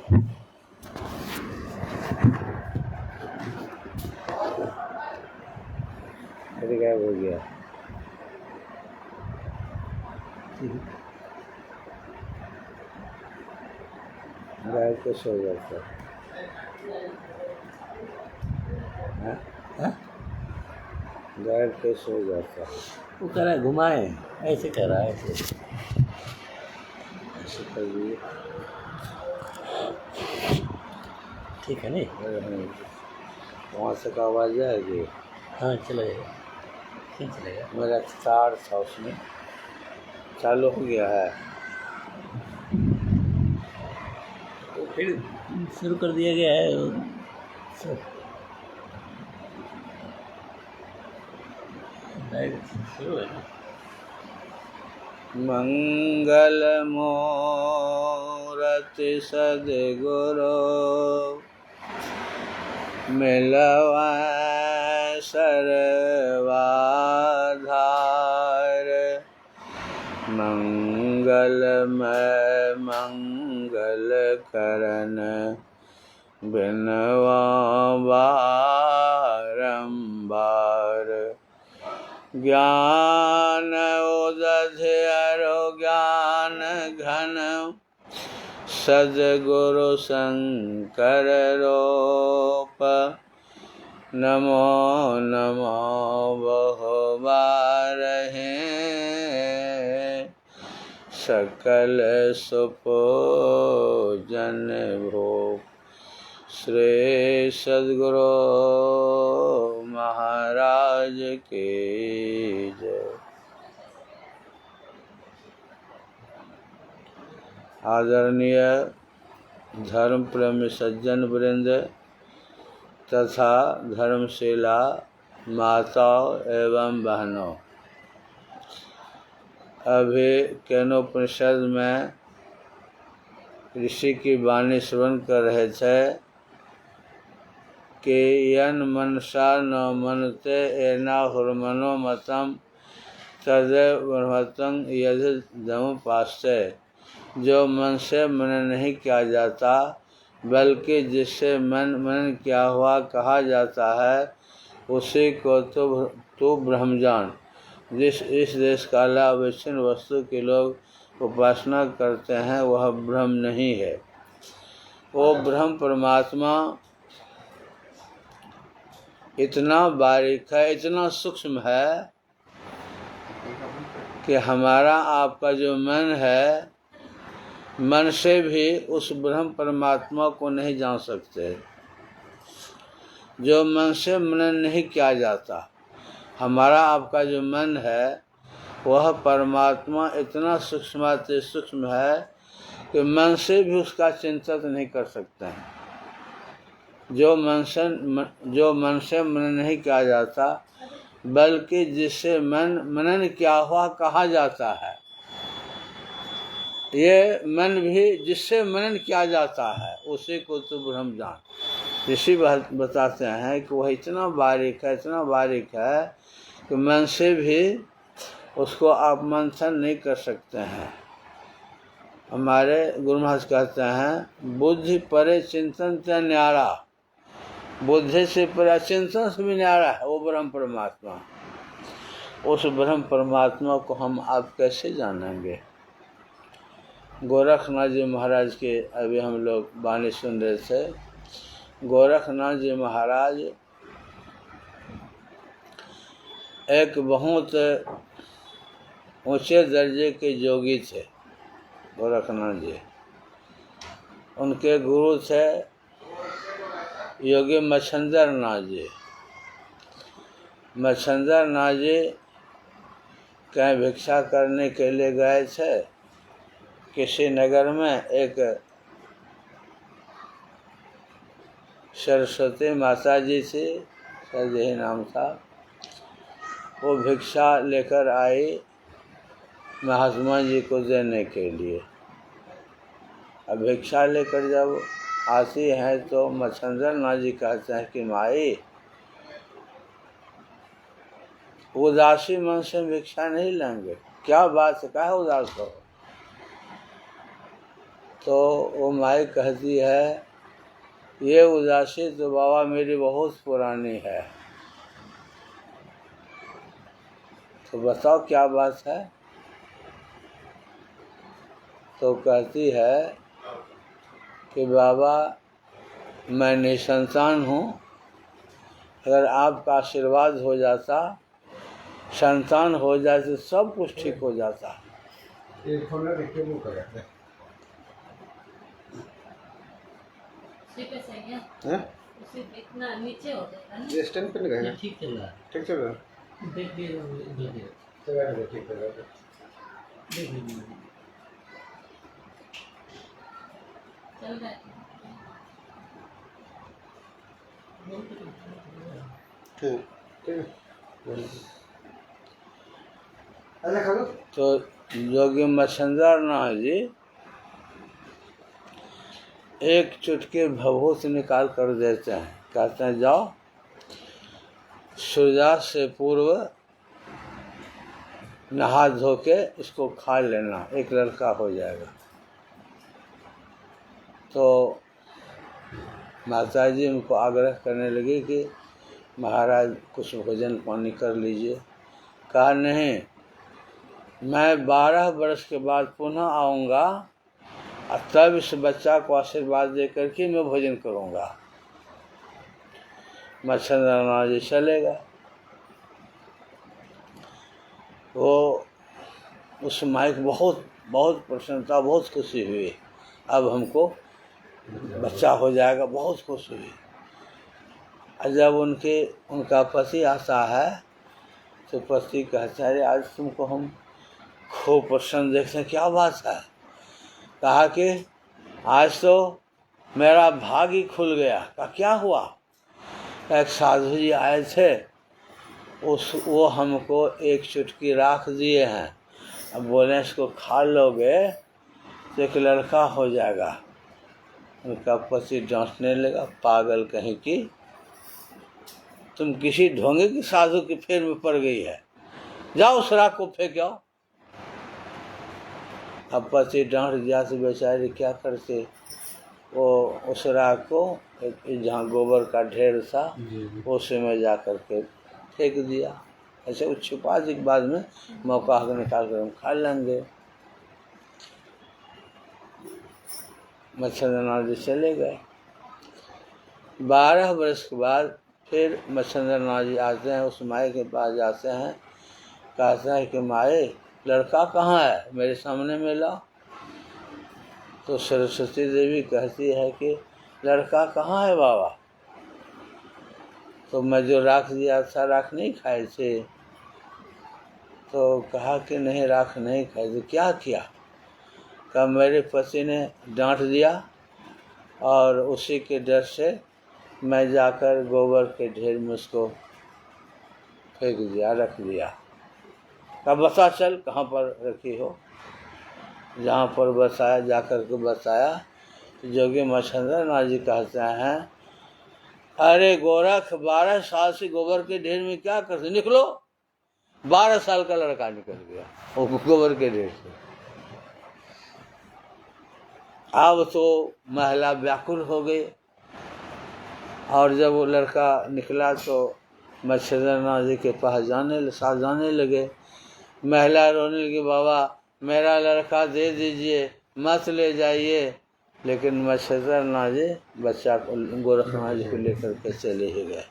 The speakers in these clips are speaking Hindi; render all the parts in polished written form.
अरे गायब हो गया। गायब कैसे हो जाता है? गायब कैसे हो जाता है? वो कह रहा है घुमाए, ऐसे कह रहा है, ऐसे ऐसे कर दिए। ठीक है नहीं? वहाँ से का आवाज़ जाएगी? हाँ चलेगा, क्यों चलेगा? मेरा स्टार था उसमें चालू हो गया है। तो फिर शुरू कर दिया गया है शुरू है ना। मंगल मूरति सद्गुरु मिलवा सर्वाधार। मंगलमय मंगल करन बिनवा बारंबार। ज्ञान उदधि अरो ज्ञान घन सद्गुरु शंकर रूप। नमो नमो बहुबारहे सकल सुपूजन भूप। श्री सद्गुरु महाराज की जय। आदरणीय धर्म प्रेमी सज्जन वृंद तथा धर्मशिला माताओं एवं बहनों, अभी केनोपनिषद में ऋषि की वाणी श्रवण कर रहे थे कि यन मनसा न मनते एना हुर्मनो मतम तदेव ब्रह्मतं यद दमुपास्ते। जो मन से मनन नहीं किया जाता बल्कि जिससे मनन किया हुआ कहा जाता है उसी को तो ब्रह्म जान। जिस इस देश काला अवच्छिन्न वस्तु के लोग उपासना करते हैं वह ब्रह्म नहीं है। वो ब्रह्म परमात्मा इतना बारीक है, इतना सूक्ष्म है कि हमारा आपका जो मन है, मन से भी उस ब्रह्म परमात्मा को नहीं जान सकते। जो मन से मनन नहीं किया जाता, हमारा आपका जो मन है वह परमात्मा इतना सूक्ष्माति सूक्ष्म है कि मन से भी उसका चिंतन नहीं कर सकते हैं। जो मन से मनन नहीं किया जाता बल्कि जिससे मनन किया हुआ कहा जाता है, ये मन भी जिससे मनन किया जाता है उसी को तो ब्रह्म जान। ऋषि बताते हैं कि वह इतना बारीक है, इतना बारीक है कि मन से भी उसको आप मंथन नहीं कर सकते हैं। हमारे गुरु महाराज कहते हैं बुद्धि परे चिंतन ते न्यारा। बुद्धि से परे चिंतन से भी न्यारा है वो ब्रह्म परमात्मा। उस ब्रह्म परमात्मा को हम आप कैसे जानेंगे? गोरखनाथ जी महाराज के अभी हम लोग वाणी सुन रहे थे। गोरखनाथ जी महाराज एक बहुत ऊंचे दर्जे के योगी थे। गोरखनाथ जी, उनके गुरु थे योगी मच्छंदर नाथ जी। मच्छंदर नाथ जी कहीं भिक्षा करने के लिए गए थे किसी नगर में। एक सरस्वती माता जी थी, शायद यही नाम था। वो भिक्षा लेकर आई महात्मा जी को देने के लिए। अब भिक्षा लेकर जब आती है तो मच्छंदर नाथ जी कहते हैं कि माई, उदासी मन से भिक्षा नहीं लेंगे। क्या बात है, क्या उदास हो? तो वो माई कहती है ये उदासी तो बाबा मेरी बहुत पुरानी है। तो बताओ क्या बात है। तो कहती है कि बाबा मैं निसंतान हूँ, अगर आपका आशीर्वाद हो जाता, संतान हो जाए तो सब कुछ ठीक हो जाता। एक फोन रखे वो कर रहे हैं इतना नीचे हो जाएगा ना। ये स्टैंड पे लगाएगा। ठीक चल रहा है। ठीक चल रहा है। देख लीजिए चल रहा है, ठीक चल रहा है। देख लीजिए। चल रहा है। ठीक ठीक अरे खा लो। तो योगी मच्छंदर नाथ जी एक चुटकी भभूत निकाल कर देते हैं, कहते हैं जाओ सूर्यास्त से पूर्व नहा धो के इसको खा लेना, एक लड़का हो जाएगा। तो माता जी उनको आग्रह करने लगी कि महाराज कुछ भोजन पानी कर लीजिए। कहा नहीं, मैं 12 वर्ष के बाद पुनः आऊँगा और तब इस बच्चा को आशीर्वाद दे करके मैं भोजन करूँगा। मच्छंदर नाथ जी चले गए। वो उस माई को बहुत बहुत प्रसन्नता, बहुत खुशी हुई, अब हमको बच्चा हो जाएगा, बहुत खुश हुई। और जब उनका पति आता है तो पति कहता है अरे आज तुमको हम खूब प्रसन्न देखते हैं, क्या बात है। कहा कि आज तो मेरा भाग्य खुल गया। कहा क्या हुआ। एक साधु जी आए थे, वो हमको एक चुटकी राख दिए हैं, अब बोले इसको खा लोगे तो एक लड़का हो जाएगा। उनका पति डांटने लगा, पागल कहीं की, तुम किसी ढोंगे की साधु के फेर में पड़ गई है, जाओ उस राख को फेंक आओ। अब पति डांट दिया तो बेचारे क्या करते, वो उस राख को जहाँ गोबर का ढेर था उसी में जा कर के फेंक दिया। ऐसे वो छुपा दी, बाद में मौका निकाल कर हम खा लेंगे। मच्छंदर नाथ जी चले गए। 12 वर्ष के बाद फिर मच्छंदर नाथ जी आते हैं, उस माई के पास जाते हैं, कहते हैं कि माई लड़का कहाँ है, मेरे सामने में लाओ। तो सरस्वती देवी कहती है कि लड़का कहाँ है बाबा। तो मैं जो राख दिया था, राख नहीं खाए थे। तो कहा कि नहीं राख नहीं खाए थे। क्या किया। कहा मेरे पति ने डांट दिया और उसी के डर से मैं जाकर गोबर के ढेर में उसको फेंक दिया, रख दिया। कहा बता चल कहाँ पर रखी हो। जहाँ पर बताया, जाकर के बताया, जोगी मच्छंदर नाथ जी कहते हैं अरे गोरख 12 साल से गोबर के ढेर में क्या करते, निकलो। 12 साल का लड़का निकल गया वो गोबर के ढेर से। अब तो महिला व्याकुल हो गई, और जब वो लड़का निकला तो मच्छंदर नाथ जी के पास जाने लगे। महिला रोने लगी, बाबा मेरा लड़का दे दीजिए, मत ले जाइए। लेकिन मच्छंदर नाथ जी बच्चा को, गोरखनाथ जी को लेकर के चले ही गए।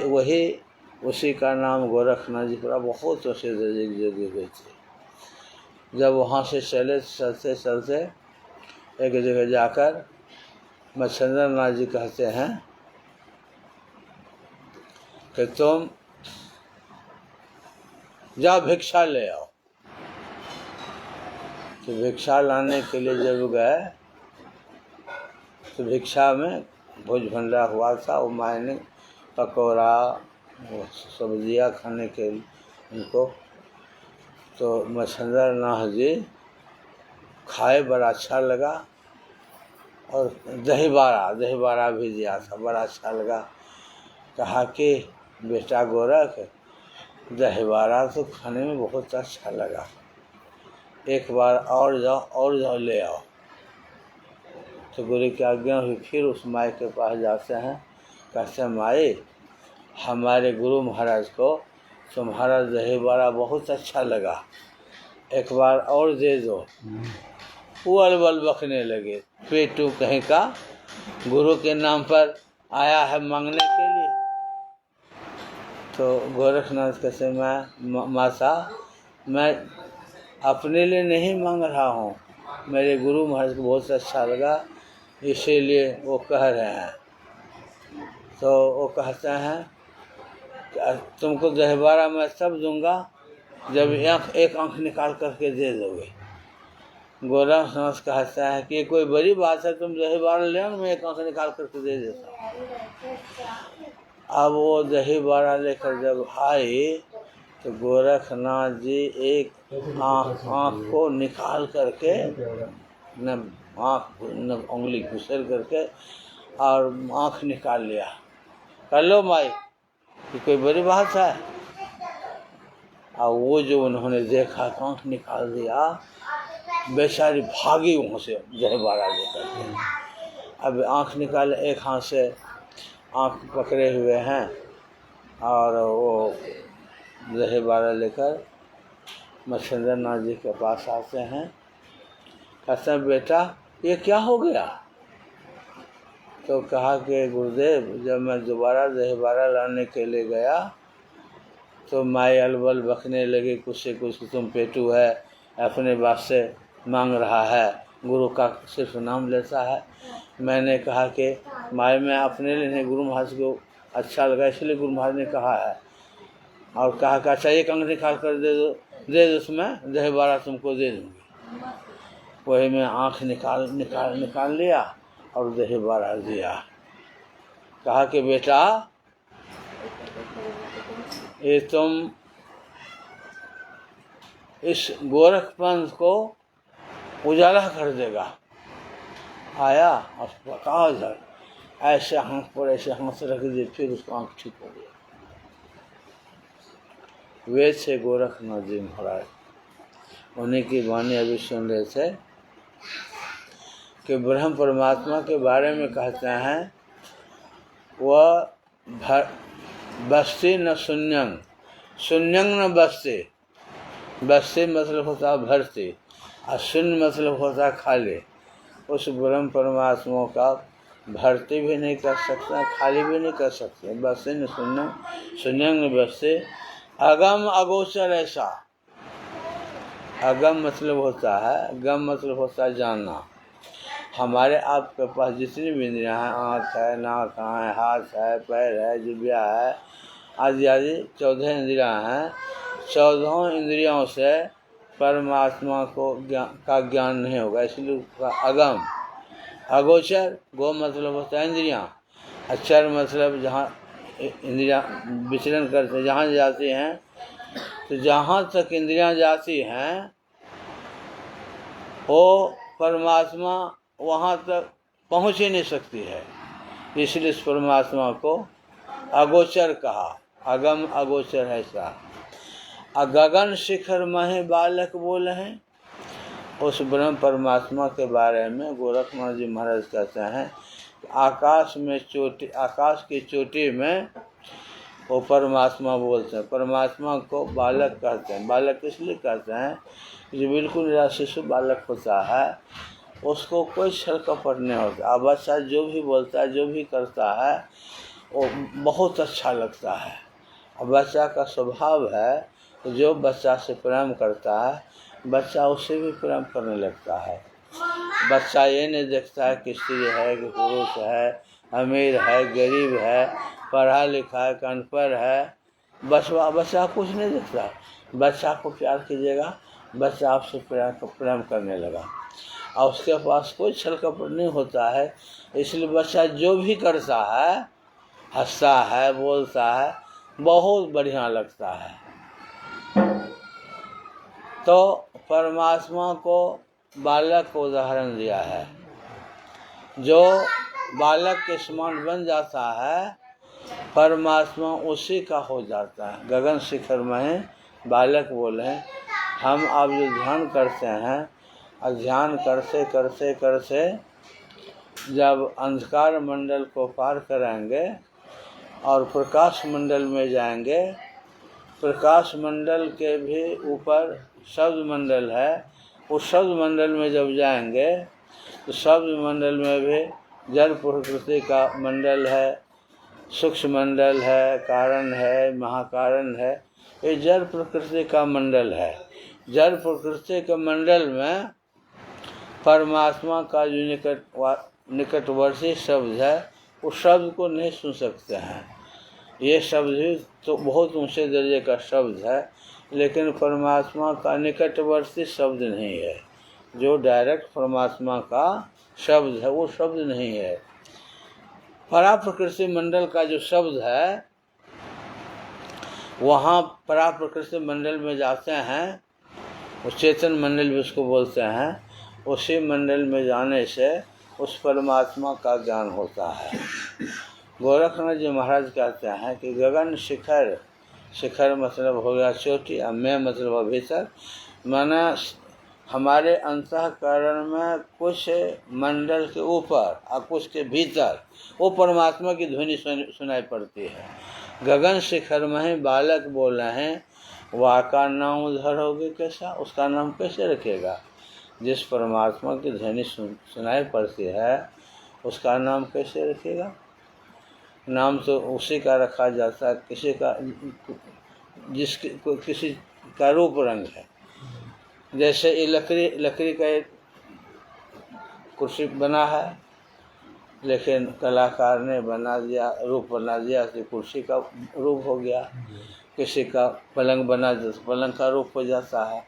वही उसी का नाम गोरखनाथ जी पड़ा, बहुत प्रसिद्ध जोगी हुए थे। जब वहाँ से चलते चलते एक जगह जाकर मच्छंदर नाथ जी कहते हैं कि तुम जाओ भिक्षा ले आओ। तो भिक्षा लाने के लिए जब गए तो भिक्षा में भोज भंडा हुआ था। वो माँ ने पकौड़ा, सब्जियाँ खाने के उनको, तो मच्छंदर नाथ जी खाए, बड़ा अच्छा लगा। और दही बाड़ा भी दिया था, बड़ा अच्छा लगा। कहा कि बेटा गोरख दही बाड़ा तो खाने में बहुत अच्छा लगा, एक बार और जाओ ले आओ। तो गुरु की आज्ञा हुई, फिर उस माई के पास जाते हैं। कहते हैं माई, हमारे गुरु महाराज को तुम्हारा दही बड़ा बहुत अच्छा लगा, एक बार और दे दो। वो अलबल बकने लगे, पेटू कहीं का गुरु के नाम पर आया है मांगने के लिए। तो गोरखनाथ कहते माता, मैं अपने लिए नहीं मांग रहा हूँ, मेरे गुरु महाराज को बहुत अच्छा लगा, इसीलिए वो कह रहे हैं। तो वो कहते हैं कि तुमको दहबारा मैं तब दूंगा जब एक आँख निकाल करके दे दोगे। गोरखनाथ कहता है कि ये कोई बड़ी बात है, तुम दहबारा ले आओ, मैं एक आँख निकाल करके दे देता हूँ। अब वो दहीबारा लेकर जब आए तो गोरखनाथ जी एक आँख को निकाल करके न उंगली घुसेर करके और आँख निकाल लिया। कर लो माई, ये कोई बड़ी बात है। और वो जो उन्होंने देखा आँख निकाल दिया, बेचारी भागी वहाँ से दहीबारा लेकर के। अब आँख निकाल, एक हाथ से आँख पकड़े हुए हैं और वो दहीबारा लेकर मच्छिंद्र नाथ जी के पास आते हैं। कहते हैं बेटा ये क्या हो गया? तो कहा कि गुरुदेव, जब मैं दोबारा दहीबारा लाने के लिए गया तो माई अलबल बकने लगी, कुछ से कुछ तुम पेटू है, अपने बात से मांग रहा है, गुरु का सिर्फ नाम लेता है। मैंने कहा कि माई मैं अपने लिए नहीं, गुरु महाराज को अच्छा लगा इसलिए गुरु महाराज ने कहा है। और कहा कि अच्छा एक अंग निकाल कर दे दो, उसमें दहीबारा तुमको दे दूँगी। वही मैं आँख निकाल लिया और दहीबारा दिया। कहा कि बेटा ये तुम इस गोरख पंथ को उजाला कर देगा। आया और कहा जाए, ऐसे हाथ पर ऐसे हाथ से रख दिए, फिर उसका आँख ठीक हो गया। वे थे गोरखनाथ जी महाराज। उन्हीं की वाणी अभी सुन रहे थे कि ब्रह्म परमात्मा के बारे में कहते हैं, वह बस्ती न शून्यंग, शून्यंग न बस्ती। बस्ती मतलब होता है भरती और शून्य मतलब होता है खाली। उस ब्रह्म परमात्मा का भर्ती भी नहीं कर सकता, खाली भी नहीं कर सकते। बस्ती न शून्य, शून्यंग न बस्ती, अगम अगोचर ऐसा। अगम मतलब होता है, गम मतलब होता है जानना। हमारे आपके पास जितनी भी इंद्रियाँ हैं, आँख है, नाक है, हाथ है, पैर है, जिह्वा है, आदि आदि 14 इंद्रियाँ हैं। 14 इंद्रियों से परमात्मा को का ज्ञान नहीं होगा, इसलिए उसका अगम। अगोचर, गो मतलब होता है इंद्रियाँ, अचर मतलब जहाँ इंद्रियाँ विचरण करते जहाँ जाती हैं, तो जहाँ तक इंद्रियाँ जाती हैं वो परमात्मा वहाँ तक पहुँच ही नहीं सकती है, इसलिए इस परमात्मा को अगोचर कहा। अगम अगोचर है सा। गगन शिखर महे बालक बोले हैं। उस ब्रह्म परमात्मा के बारे में गोरखनाथ जी महाराज कहते हैं, आकाश में चोटी, आकाश की चोटी में वो परमात्मा बोलते हैं। परमात्मा को बालक कहते हैं। बालक इसलिए कहते हैं जो बिल्कुल निरा शिशु बालक होता है, उसको कोई छल कपट नहीं होता। अब बच्चा जो भी बोलता है, जो भी करता है, वो बहुत अच्छा लगता है। अब बच्चा का स्वभाव है, जो बच्चा से प्रेम करता है, बच्चा उससे भी प्रेम करने लगता है। बच्चा ये नहीं देखता है कि स्त्री है कि पुरुष है, अमीर है, गरीब है, पढ़ा लिखा है, अनपढ़ है, बच्चा कुछ नहीं देखता। बच्चा को प्यार कीजिएगा, बच्चा आपसे प्रेम करने लगा और उसके पास कोई छल कपट नहीं होता है। इसलिए बच्चा जो भी करता है, हंसता है, बोलता है, बहुत बढ़िया लगता है। तो परमात्मा को बालक को उदाहरण दिया है। जो बालक के समान बन जाता है, परमात्मा उसी का हो जाता है। गगन शिखर में बालक बोले। हम आप जो ध्यान करते हैं और ध्यान करते करते करते जब अंधकार मंडल को पार करेंगे और प्रकाश मंडल में जाएंगे, प्रकाश मंडल के भी ऊपर शब्द मंडल है, उस शब्द मंडल में जब जाएंगे तो शब्द मंडल में भी जड़ प्रकृति का मंडल है, सूक्ष्म मंडल है, कारण है, महाकारण है, ये जड़ प्रकृति का मंडल है। जड़ प्रकृति के मंडल में परमात्मा का जो निकटवर्ती शब्द है उस शब्द को नहीं सुन सकते हैं। ये शब्द भी तो बहुत ऊंचे दर्जे का शब्द है, लेकिन परमात्मा का निकटवर्ती शब्द नहीं है। जो डायरेक्ट परमात्मा का शब्द है वो शब्द नहीं है। परा प्रकृति मंडल का जो शब्द है, वहाँ परा प्रकृति मंडल में जाते हैं, वो चेतन मंडल भी उसको बोलते हैं। उसी मंडल में जाने से उस परमात्मा का ज्ञान होता है। गोरखनाथ जी महाराज कहते हैं कि गगन शिखर, शिखर मतलब हो गया चोटी, और मैं मतलब भीतर, माना हमारे अंतःकरण में कुछ मंडल के ऊपर और कुछ के भीतर वो परमात्मा की ध्वनि सुनाई पड़ती है। गगन शिखर में ही बालक बोल रहे हैं, वाह का नाम धरोगे कैसा, उसका नाम कैसे रखेगा? जिस परमात्मा की ध्वनि सुनाई पड़ती है उसका नाम कैसे रखेगा? नाम तो उसी का रखा जाता है किसी का जिसके किसी का रूप रंग है। जैसे ये लकड़ी का एक कुर्सी बना है, लेकिन कलाकार ने बना दिया, रूप बना दिया तो कुर्सी का रूप हो गया। किसी का पलंग बना दिया तो पलंग का रूप हो जाता है।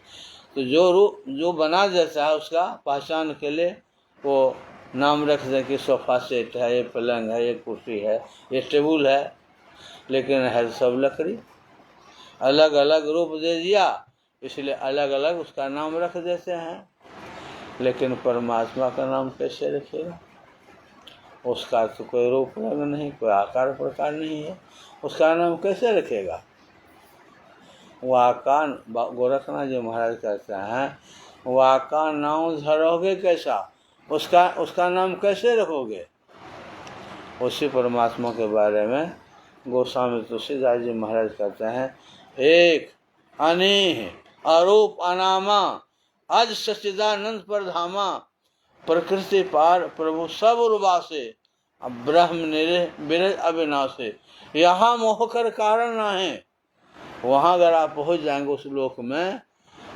तो जो बना देता है उसका पहचान के लिए वो नाम रख दें कि सोफा सेट है, ये पलंग है, ये कुर्सी है, ये टेबल है, लेकिन है सब लकड़ी। अलग अलग रूप दे दिया, इसलिए अलग अलग उसका नाम रख देते हैं। लेकिन परमात्मा का नाम कैसे रखेगा? उसका तो कोई रूप रंग नहीं, कोई आकार प्रकार नहीं है, उसका नाम कैसे रखेगा? वाकान गोरखनाथ जी महाराज कहते हैं, वाका नाम धरोगे कैसा, उसका नाम कैसे रखोगे? उसी परमात्मा के बारे में गोस्वामी तुलसीदास जी महाराज कहते हैं, एक अनेह अरूप अनामा अज सच्चिदानंद परधामा, प्रकृति पार प्रभु सब उर्वासे, ब्रह्म निरह अविनाशे, यहाँ मोह कर कारण ना है। वहाँ अगर आप पहुँच जाएंगे उस लोक में,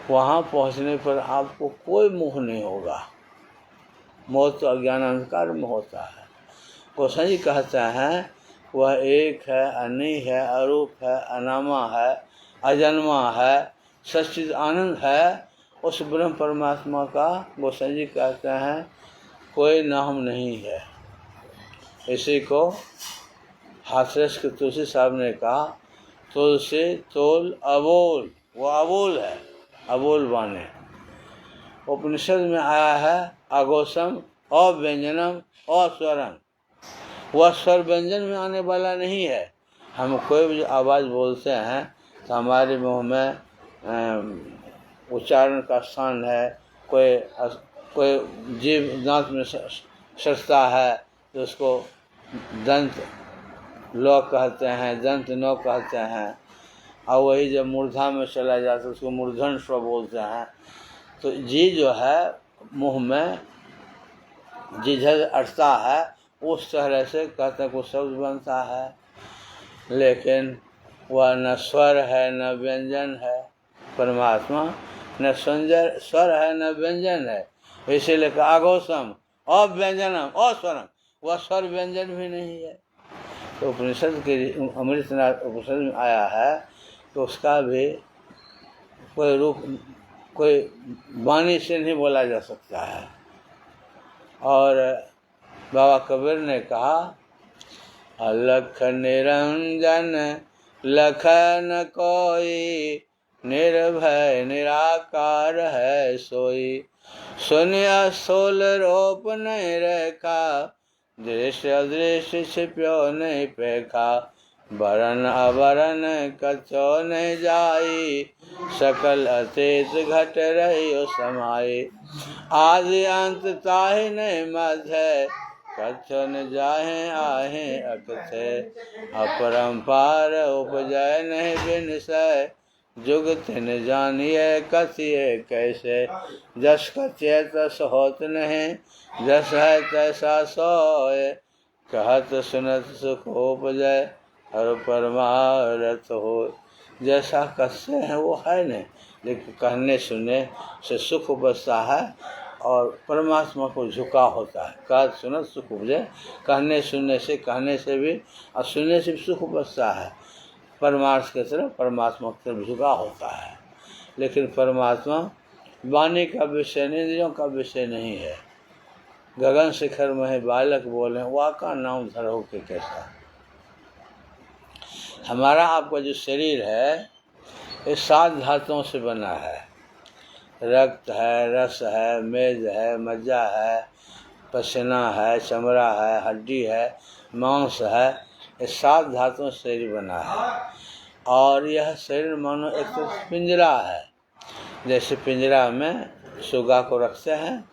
वहाँ पहुँचने पर आपको कोई मोह नहीं होगा। मोह तो अज्ञान अंधकार में होता है। गोसाई जी कहते हैं वह एक है, अनेक है, अरूप है, अनामा है, अजन्मा है, सच्चिद आनंद है। उस ब्रह्म परमात्मा का गोसाई जी कहते हैं कोई नाम नहीं है। इसी को हाथरस के तुलसी साहब ने कहा, तुलसी तोल अबोल, वो अबोल है, अबोल बाने। उपनिषद में आया है अघोषम अव्यंजनम अस्वरम, वह स्वर व्यंजन में आने वाला नहीं है। हम कोई भी आवाज़ बोलते हैं तो हमारे मुँह में उच्चारण का स्थान है, कोई जीव दांत में सटता है तो उसको दंत लौ कहते हैं, दंत नौ कहते हैं, और वही जब मूर्धा में चला जाता है उसको मूर्धन स्व बोलते हैं। तो जी जो है मुँह में जिधर अटता है उस तरह से कहते हैं कुछ शब्द बनता है, लेकिन वह न स्वर है न व्यंजन है। परमात्मा न स्वर है न व्यंजन है, इसीलिए कहा अघोषम अव्यंजनम अस्वरम, वह स्वर व्यंजन भी नहीं है। तो उपनिषद के अमृतनाथ उपनिषद में आया है तो उसका भी कोई रूप, कोई वाणी से नहीं बोला जा सकता है। और बाबा कबीर ने कहा, अलख निरंजन लखन कोई, निर्भय निराकार है सोई, सुनिया सोल रूप नहीं रेखा, दृश्य अदृश्य छिप्यो नहीं पेखा, वरण अवरण कछो नहीं जाई, सकल अतीत घट रही समाई, आदि अंत ताहि नहीं मध्य, कथन जाहे आहे अकथे, अपरंपार उपजय नहीं बिनसय, जुग तिन जानिए कथिए कैसे, जस कथिए तस होत नहीं, जस है तैसा सोए, कहत सुनत सुख उपजय, हर परमारथ हो। जैसा कथते हैं वो है नहीं, लेकिन कहने सुनने से सुख उपजता है और परमात्मा को झुका होता है। कहत सुनत सुख उपजे, कहने सुनने से, कहने से भी और सुनने से भी सुख उपजता है, परमार्थ की तरफ, परमात्मा की तरफ झुका होता है। लेकिन परमात्मा वाणी का विषय नहीं, इंद्रियों का विषय नहीं है। गगन शिखर में बालक बोले वाह का नाम धरो के कैसा। हमारा आपका जो शरीर है ये 7 धातुओं से बना है। रक्त है, रस है, मेद है, मज्जा है, पसीना है, चमड़ा है, हड्डी है, मांस है, ये 7 धातुओं से शरीर बना है। और यह शरीर मानो एक तो पिंजरा है, जैसे पिंजरा में सुग्गा को रखते हैं,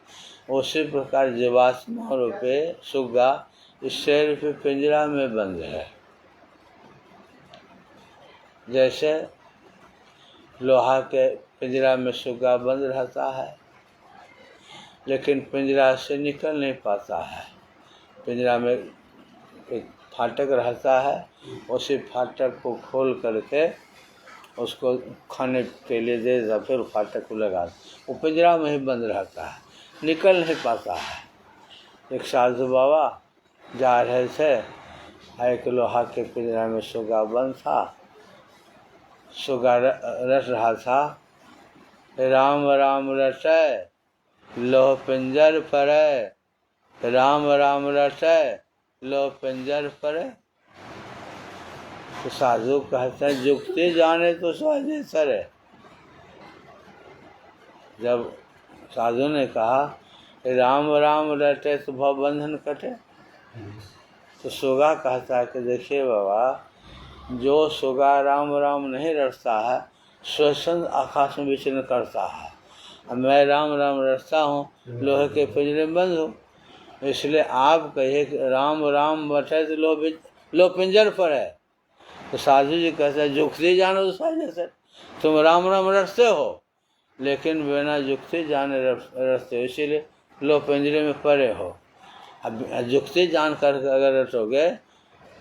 उसी प्रकार जीवात्मा रूपे सुग्गा इस शरीर पे पिंजरा में बंद है। जैसे लोहा के पिंजरा में सुग्गा बंद रहता है, लेकिन पिंजरा से निकल नहीं पाता है। पिंजरा में एक फाटक रहता है, उसी फाटक को खोल करके उसको खाने के लिए दे देता, फिर फाटक को लगा, वो पिंजरा में ही बंद रहता है, निकल नहीं पाता है। एक साधु बाबा जा रहे थे, एक लोहा के पिंजरा में सुग्गा बंद था, सुग्गा रट रहा था, राम राम रटै लोह पिंजर पड़े, राम राम रटै लोह पिंजर पड़े। तो साधु कहते हैं जुगते जाने तो सहजे सरे। जब साधु ने कहा राम राम रटे तो भव बंधन कटे, तो सुगा कहता है कि देखिए बाबा, जो सुगा राम राम नहीं रटता है स्वच्छंद आकाश में विचरण करता है, और मैं राम राम रटता हूँ, लोहे के पिंजरे में बंद हूँ। इसलिए आप कहिए कि राम राम रटे तो लो पिंजर पर है। तो साधु जी कहते हैं जुगती जानो तो सहजे सरे। तुम राम राम रटते हो, लेकिन बिना जुगती जाने रटते हो, इसीलिए लो पिंजरे में पड़े हो। अब जुगती जान कर अगर रटोगे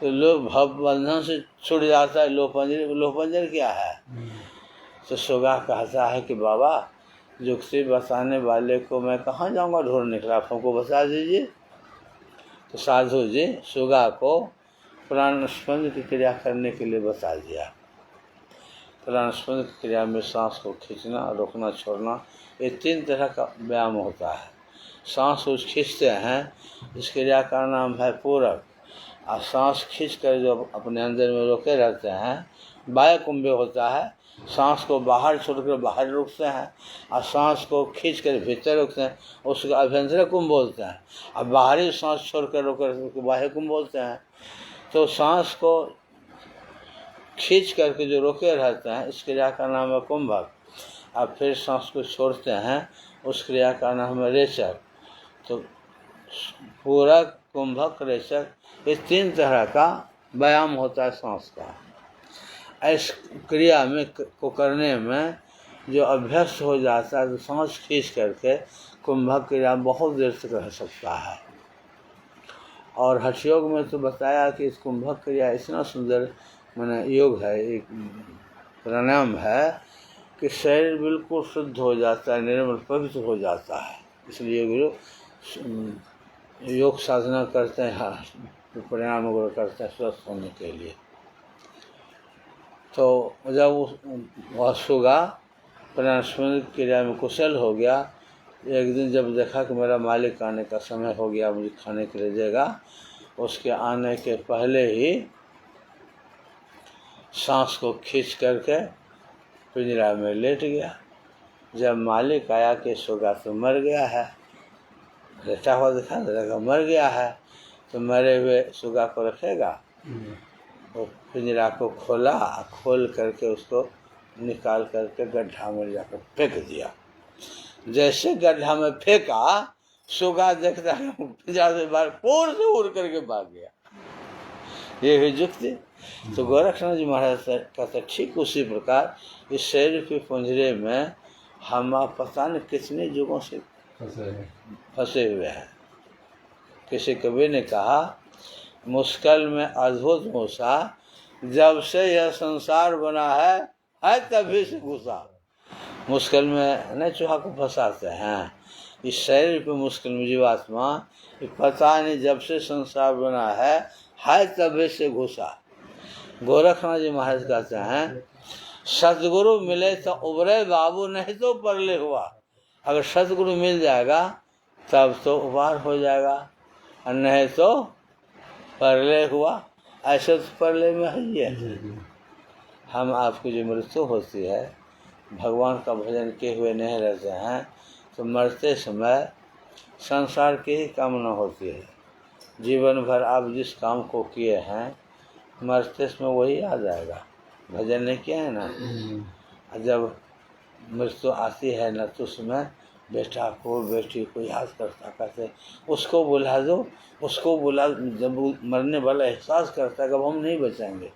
तो लो भव बंधन से छूट जाता है। लो पंजर क्या है? तो सुगा कहता है कि बाबा जुगती बताने वाले को मैं कहाँ जाऊँगा ढूंढ निकला, आप हमको बता दीजिए। तो साधु जी सुगा को प्राणस्पंद की क्रिया करने के लिए बता दिया। प्राणस्पंद की क्रिया में सांस को खींचना, रोकना, छोड़ना, ये 3 तरह का व्यायाम होता है। सांस को खींचते हैं, इस क्रिया का नाम है पूरक। और सांस खींचकर जो अपने अंदर में रोके रहते हैं वायु कुंभ होता है। सांस को बाहर छोड़कर बाहर रोकते हैं, और सांस को खींचकर भीतर रोकते हैं, उसको अभ्यंतर कुंभ बोलते हैं। और बाहरी सांस छोड़कर रोकर उसको बाह्य कुंभ बोलते हैं। तो सांस को खींच करके जो रोके रहते हैं इस क्रिया का नाम है कुंभक। और फिर सांस को छोड़ते हैं, उस क्रिया का नाम है रेचक। तो पूरक, कुंभक, रेचक, ये 3 तरह का व्यायाम होता है सांस का। इस क्रिया में को करने में जो अभ्यस्त हो जाता है तो सांस खींच करके कुंभक क्रिया बहुत देर तक रह सकता है। और हठ योग में तो बताया कि इस कुंभक क्रिया इतना सुंदर माने योग है, एक प्राणायाम है कि शरीर बिल्कुल शुद्ध हो जाता है, निर्मल पवित्र हो जाता है। इसलिए योग साधना करते हैं, प्राणायाम वगैरह करते हैं स्वस्थ होने के लिए। तो जब वह सुगा प्राणायाम क्रिया में कुशल हो गया, एक दिन जब देखा कि मेरा मालिक आने का समय हो गया, मुझे खाने के लिए देगा, उसके आने के पहले ही सांस को खींच करके पिंजरा में लेट गया। जब मालिक आया कि सुगा तो मर गया है, लेटा हुआ दिखा लगा मर गया है, तो मरे हुए सुगा को रखेगा। तो पिंजरा को खोला, खोल करके उसको निकाल करके गड्ढा में जाकर फेंक दिया। जैसे गड्ढा में फेंका सुगा देखता है पंजा से बाहर पूर से उड़ करके भाग गया। ये है युक्ति। तो गोरक्षनाथ जी महाराज कहते ठीक उसी प्रकार इस शरीर के पिंजरे में हम आप पता नहीं कितने युगों से फंसे हुए हैं। किसी कवि ने कहा मुश्किल में अद्भुत मूसा, जब से यह संसार बना है तभी से घुसा। मुश्किल में न चूहा को फंसाते हैं, इस शरीर पे मुश्किल में जीवात्मा पता नहीं जब से संसार बना है तभी से घुसा। गोरखनाथ जी महाराज कहते हैं सतगुरु मिले तो उबरे बाबू, नहीं तो परले हुआ। अगर सतगुरु मिल जाएगा तब तो उबार हो जाएगा, और नहीं तो परले हुआ। ऐसे तो परले में ही है। हम आपकी जो मृत्यु होती है, भगवान का भजन किए हुए नहीं रहते हैं तो मरते समय संसार की ही कामना होती है। जीवन भर आप जिस काम को किए हैं मरते समय वही आ जाएगा। भजन नहीं किया है ना, जब मृत्यु आती है ना तो उसमें बेटा को बेटी को याद करता, कहते उसको बुला दो, उसको बुला। जब वो मरने वाला एहसास करता है कि अब हम नहीं बचाएंगे,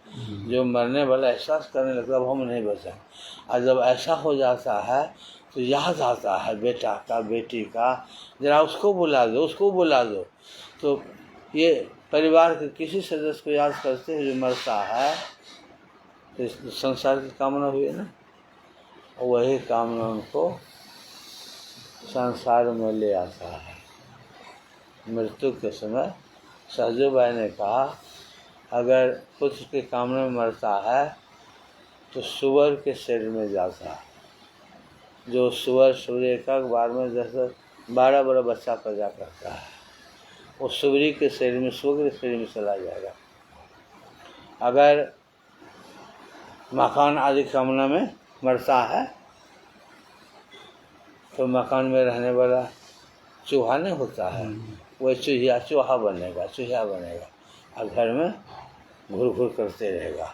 जो मरने वाला एहसास करने लगता है अब हम नहीं बचाएंगे, और जब ऐसा हो जाता है तो याद आता है बेटा का बेटी का, जरा उसको बुला दो, उसको बुला दो। तो ये परिवार के किसी सदस्य को याद करते हुए जो मरता है तो संसार की कामना हुई ना, वही कामना उनको संसार में ले आता है। मृत्यु के समय सहजोबाई ने कहा अगर पुत्र की कामना में मरता है तो सुअर के शरीर में जाता है। जो सुअर सूर्य का बार में 10-12 बड़ा बच्चा पैदा करता है, वो सुअरी के शरीर में, सुअर के शरीर में चला जाएगा। अगर मकान आदि कामना में मरता है तो मकान में रहने वाला चूहा नहीं होता है, वह चूहा बनेगा, चूहा बनेगा, और घर में घुर घुर करते रहेगा।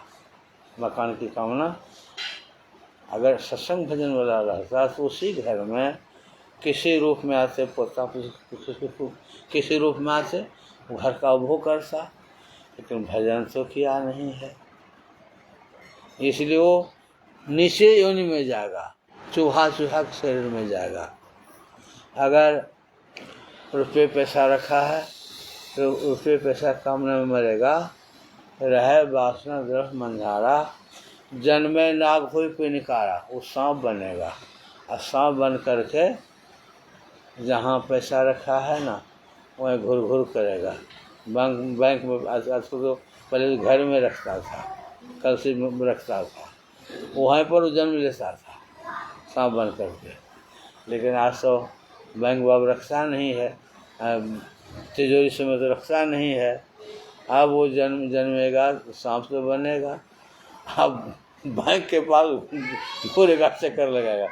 मकान की कामना। अगर सत्संग भजन वाला रहता तो उसी घर में किसी रूप में आते, पोता किसी रूप में आते, घर का उपभोग करता, लेकिन भजन तो किया नहीं है, इसलिए वो नीचे योनि में जाएगा, चूहा के शरीर में जाएगा। अगर रुपये पैसा रखा है तो रुपये पैसा कामना में मरेगा। रहे वासना द्रव्य मंझारा, जन्मे नाग हुई पे निकारा, वो सांप बनेगा, और सांप बन करके जहाँ पैसा रखा है ना वहीं घुर घुर करेगा। बैंक में आज तो पहले घर में रखता था, कलसी में रखता था, वहीं पर वो जन्म लेता था सांप बन करके। लेकिन आज तो बैंक बाब रखता नहीं है, तिजोरी से में तो रखता नहीं है। अब वो जन्मेगा तो सांप से बनेगा। अब बैंक के पास पूरे का चक्कर लगाएगा,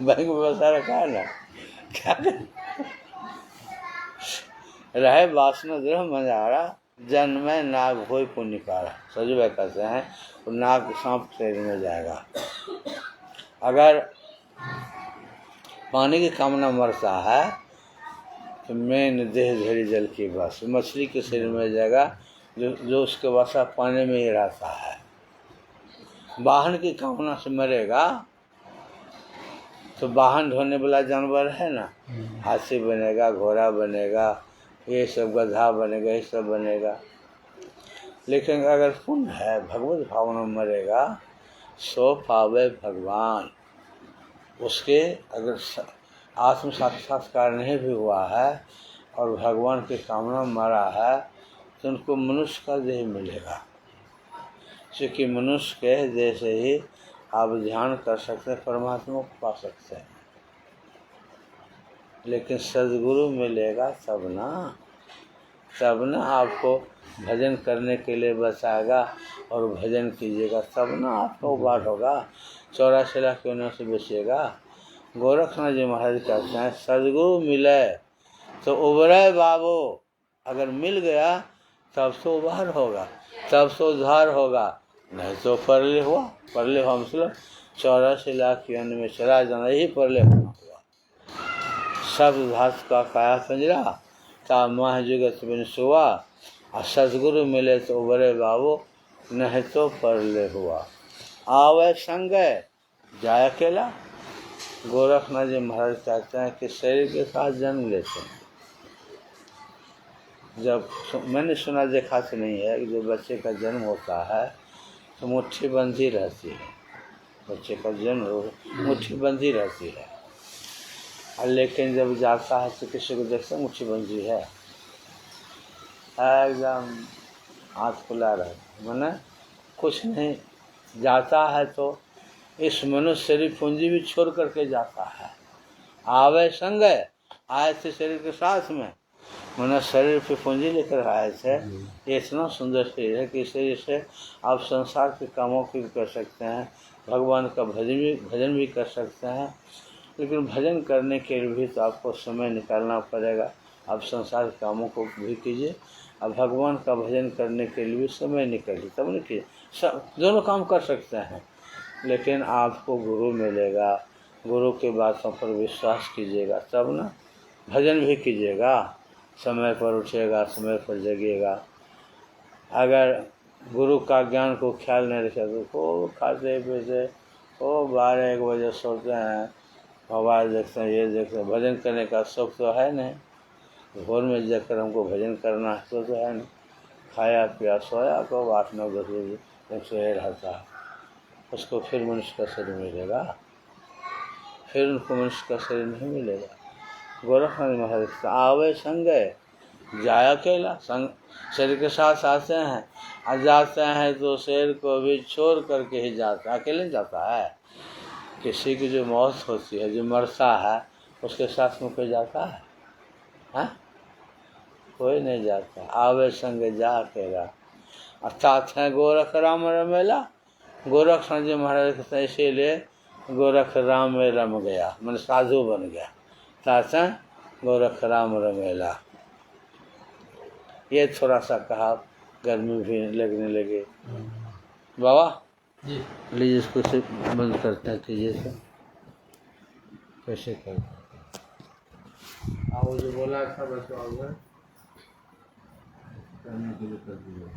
बैंक में पैसा रखा है ना, क्या रहे वासना द्रव्य मंझारा, जन्मे नाग होई पुनिकारा। सजवे कहते हैं तो नाग सांप शरीर में जाएगा। अगर पानी की कामना मरता है तो मेन देह झड़ी जल की बस, मछली के शरीर में जाएगा जो उसके वसा पानी में ही रहता है। वाहन की कामना से मरेगा तो वाहन ढोने वाला जानवर है ना, हाथी बनेगा, घोड़ा बनेगा, ये सब गधा बनेगा, ये सब बनेगा। लेकिन अगर पुण्य है, भगवत भावना में मरेगा, सो पावे भगवान। उसके अगर आत्म साक्षात्कार नहीं भी हुआ है और भगवान की कामना में मरा है तो उनको मनुष्य का देह मिलेगा। क्योंकि मनुष्य के देह से ही आप ध्यान कर सकते हैं, परमात्मा को पा सकते हैं। लेकिन सद्गुरु मिलेगा तब ना आपको भजन करने के लिए बचाएगा और भजन कीजिएगा, तब ना आपका उबार होगा, 84 लाख योनियों से बचिएगा। गोरखनाथ जी महाराज कहते हैं सद्गुरु मिले तो उबरे बाबू। अगर मिल गया तब तो उबार होगा, तब तो उद्धार होगा, नहीं तो परले हुआ मतलब 84 लाख योनि में चला जाना, यही परले होना हुआ। शब्द धातु का काया पंजरा ता मह जुगत बिन सुआ और सदगुरु मिले तो उबरे बाबू नहीं तो परले हुआ। आवे संग जाए अकेला। गोरखनाथ जी महाराज कहते हैं कि शरीर के साथ जन्म लेते हैं। जब मैंने सुना देखा तो नहीं है कि जब बच्चे का जन्म होता है तो मुट्ठी बंधी रहती है। बच्चे का जन्म मुट्ठी बंधी रहती है, और लेकिन जब जाता है तो किसी को देखते मुट्ठी बंधी है, एकदम हाथ खुला रहता, माने कुछ नहीं। जाता है तो इस मनुष्य शरीर पूंजी भी छोड़ करके जाता है। आवे संग आए थे शरीर के साथ में, मैंने शरीर पे पूंजी लेकर आए थे। ये इतना सुंदर शरीर है कि इस शरीर से आप संसार के कामों की भी कर सकते हैं, भगवान का भजन भी कर सकते हैं। लेकिन भजन करने के लिए भी तो आपको समय निकालना पड़ेगा। आप संसार के कामों को भी कीजिए और भगवान का भजन करने के लिए भी समय निकालिए, तब नहीं कीजिए। दोनों काम कर सकते हैं, लेकिन आपको गुरु मिलेगा। गुरु की बातों पर विश्वास कीजिएगा तब ना भजन भी कीजिएगा। समय पर उठिएगा, समय पर जगिएगा। अगर गुरु का ज्ञान को ख्याल नहीं रखे तो खूब खाते पीते खूब 12-1 बजे सोते हैं, मोबाइल देखते हैं, ये देखते हैं। भजन करने का शौक तो है नहीं। भोर में जगकर हमको भजन करना है तो है नहीं। खाया पिया सोया को 8-9-10 बजे जब सोए रहता है, उसको फिर मनुष्य का शरीर मिलेगा, फिर उनको मनुष्य का शरीर नहीं मिलेगा। गोरखनाथ महाराज आवे संग जाए अकेला। संग शरीर के साथ आते हैं और जाते हैं तो शरीर को भी छोड़ करके ही जाता है, अकेले जाता है। किसी की जो मौत होती है, जो मरता है, उसके साथ में कोई जाता है? हाँ, कोई नहीं जाता। आवे संग जा अकेला। अर्थात है गोरख राम रमेला। गोरखनाथ जी महाराज कहते इसीलिए गोरख राम में रम गया, मैंने साधु बन गया। ताते गोरख राम रमेला। ये थोड़ा सा कहा, गर्मी भी लगने लगे। बाबा जी लीजिए, इसको से बंद करते हैं, कीजिए से कैसे करते हैं। वो जो बोला था बस करने के लिए कर दीजिए।